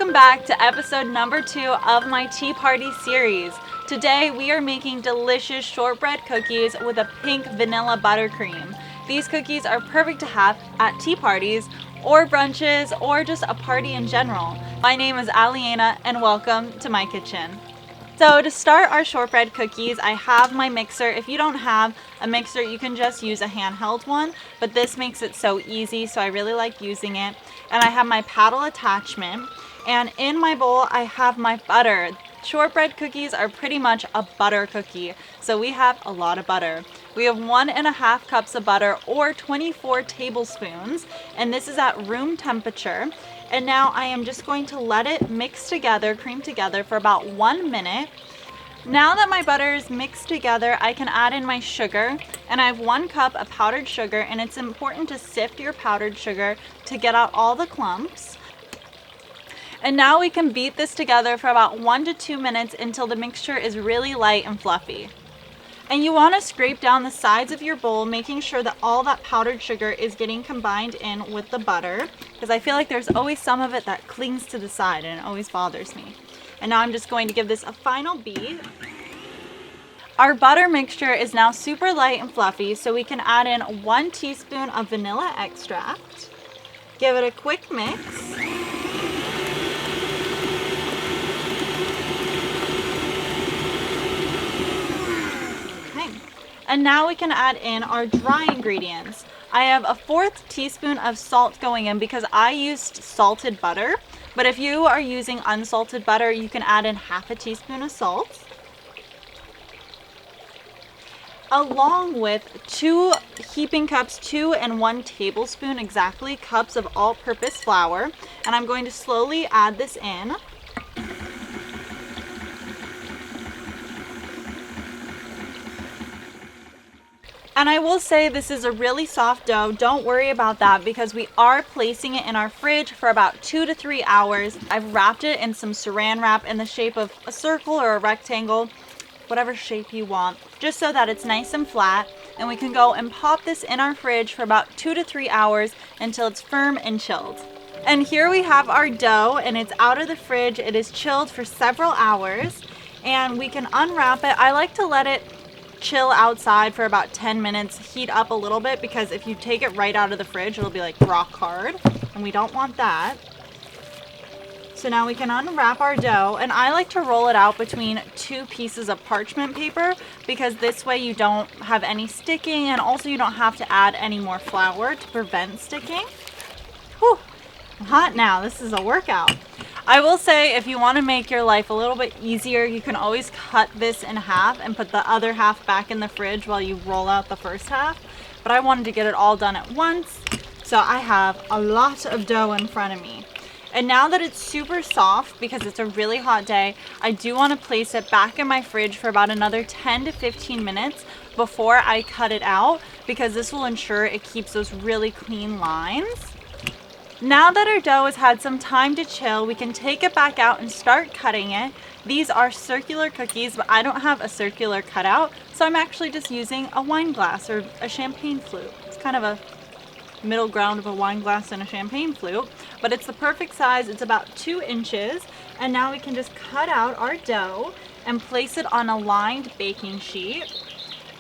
Welcome back to episode number 2 of my tea party series. Today we are making delicious shortbread cookies with a pink vanilla buttercream. These cookies are perfect to have at tea parties or brunches or just a party in general. My name is Aliena and welcome to my kitchen. So to start our shortbread cookies, I have my mixer. If you don't have a mixer, you can just use a handheld one, but this makes it so easy, so I really like using it. And I have my paddle attachment, and in my bowl I have my butter. Shortbread cookies are pretty much a butter cookie, so we have a lot of butter. We have 1.5 cups of butter or 24 tablespoons, and this is at room temperature. And now I am just going to let it mix together, cream together for about 1 minute. Now that my butter is mixed together, I can add in my sugar, and I have 1 cup of powdered sugar, and it's important to sift your powdered sugar to get out all the clumps. And now we can beat this together for about 1 to 2 minutes until the mixture is really light and fluffy. And you want to scrape down the sides of your bowl, making sure that all that powdered sugar is getting combined in with the butter, because I feel like there's always some of it that clings to the side and it always bothers me. And now I'm just going to give this a final beat. Our butter mixture is now super light and fluffy, so we can add in 1 teaspoon of vanilla extract. Give it a quick mix. And now we can add in our dry ingredients. I have a 1/4 teaspoon of salt going in because I used salted butter, but if you are using unsalted butter, you can add in 1/2 teaspoon of salt, along with 2 heaping cups, 2 and 1 tablespoon exactly cups of all-purpose flour, and I'm going to slowly add this in. And I will say this is a really soft dough. Don't worry about that because we are placing it in our fridge for about 2 to 3 hours. I've wrapped it in some saran wrap in the shape of a circle or a rectangle, whatever shape you want, just so that it's nice and flat. And we can go and pop this in our fridge for about 2 to 3 hours until it's firm and chilled. And here we have our dough, and it's out of the fridge. It is chilled for several hours, and we can unwrap it. I like to let it chill outside for about 10 minutes, heat up a little bit, because if you take it right out of the fridge, it'll be like rock hard, and we don't want that. So now we can unwrap our dough, and I like to roll it out between 2 pieces of parchment paper because this way you don't have any sticking, and also you don't have to add any more flour to prevent sticking. Whew, I'm hot now. This is a workout. I will say, if you want to make your life a little bit easier, you can always cut this in half and put the other half back in the fridge while you roll out the first half. But I wanted to get it all done at once, so I have a lot of dough in front of me. And now that it's super soft, because it's a really hot day, I do want to place it back in my fridge for about another 10 to 15 minutes before I cut it out, because this will ensure it keeps those really clean lines. Now that our dough has had some time to chill, we can take it back out and start cutting it. These are circular cookies, but I don't have a circular cutout, so I'm actually just using a wine glass or a champagne flute. It's kind of a middle ground of a wine glass and a champagne flute, but it's the perfect size. It's about 2 inches, and now we can just cut out our dough and place it on a lined baking sheet.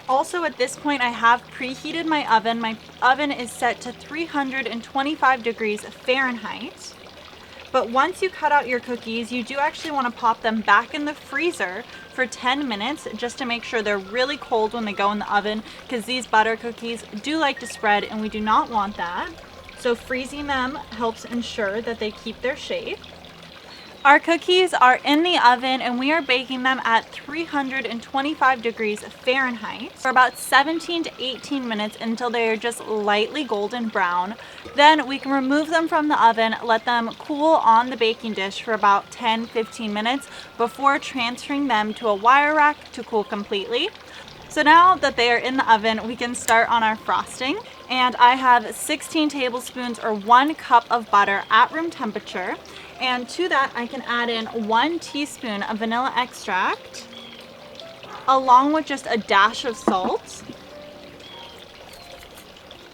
Also, at this point, I have preheated my oven. My oven is set to 325 degrees Fahrenheit. But once you cut out your cookies, you do actually want to pop them back in the freezer for 10 minutes just to make sure they're really cold when they go in the oven, because these butter cookies do like to spread and we do not want that. So freezing them helps ensure that they keep their shape. Our cookies are in the oven, and we are baking them at 325 degrees Fahrenheit for about 17 to 18 minutes until they are just lightly golden brown. Then we can remove them from the oven, let them cool on the baking dish for about 10-15 minutes before transferring them to a wire rack to cool completely. So now that they are in the oven, we can start on our frosting. And I have 16 tablespoons or 1 cup of butter at room temperature. And to that, I can add in 1 teaspoon of vanilla extract, along with just a dash of salt.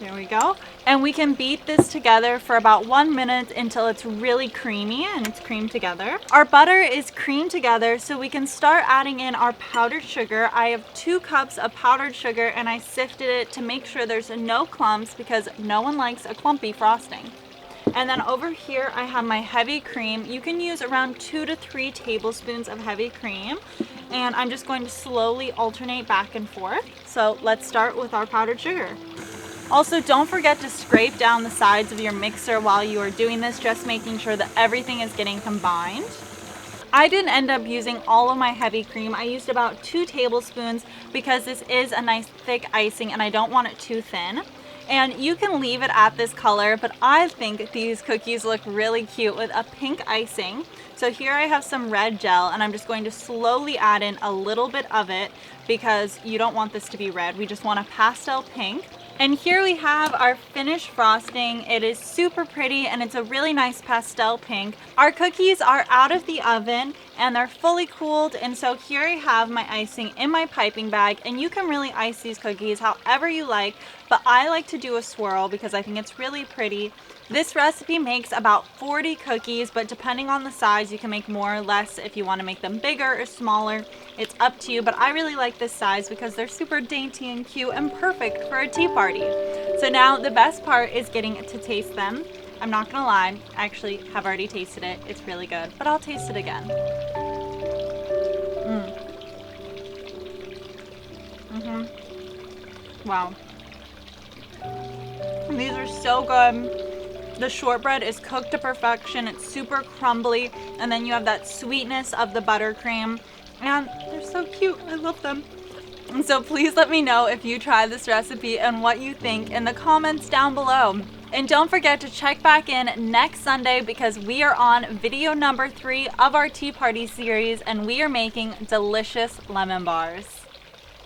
There we go. And we can beat this together for about 1 minute until it's really creamy and it's creamed together. Our butter is creamed together, so we can start adding in our powdered sugar. I have 2 cups of powdered sugar and I sifted it to make sure there's no clumps because no one likes a clumpy frosting. And then over here I have my heavy cream. You can use around 2 to 3 tablespoons of heavy cream. And I'm just going to slowly alternate back and forth. So let's start with our powdered sugar. Also, don't forget to scrape down the sides of your mixer while you are doing this, just making sure that everything is getting combined. I didn't end up using all of my heavy cream. I used about 2 tablespoons because this is a nice thick icing and I don't want it too thin. And you can leave it at this color, but I think these cookies look really cute with a pink icing. So here I have some red gel and I'm just going to slowly add in a little bit of it because you don't want this to be red. We just want a pastel pink. And here we have our finished frosting. It is super pretty and it's a really nice pastel pink. Our cookies are out of the oven and they're fully cooled. And so here I have my icing in my piping bag, and you can really ice these cookies however you like, but I like to do a swirl because I think it's really pretty. This recipe makes about 40 cookies, but depending on the size, you can make more or less if you want to make them bigger or smaller. It's up to you, but I really like this size because they're super dainty and cute and perfect for a tea party. So now the best part is getting to taste them. I'm not gonna lie, I actually have already tasted it. It's really good, but I'll taste it again. Wow. These are so good. The shortbread is cooked to perfection. It's super crumbly, and then you have that sweetness of the buttercream, and they're so cute. I love them. And so please let me know if you try this recipe and what you think in the comments down below. And don't forget to check back in next Sunday because we are on video number 3 of our tea party series, and we are making delicious lemon bars.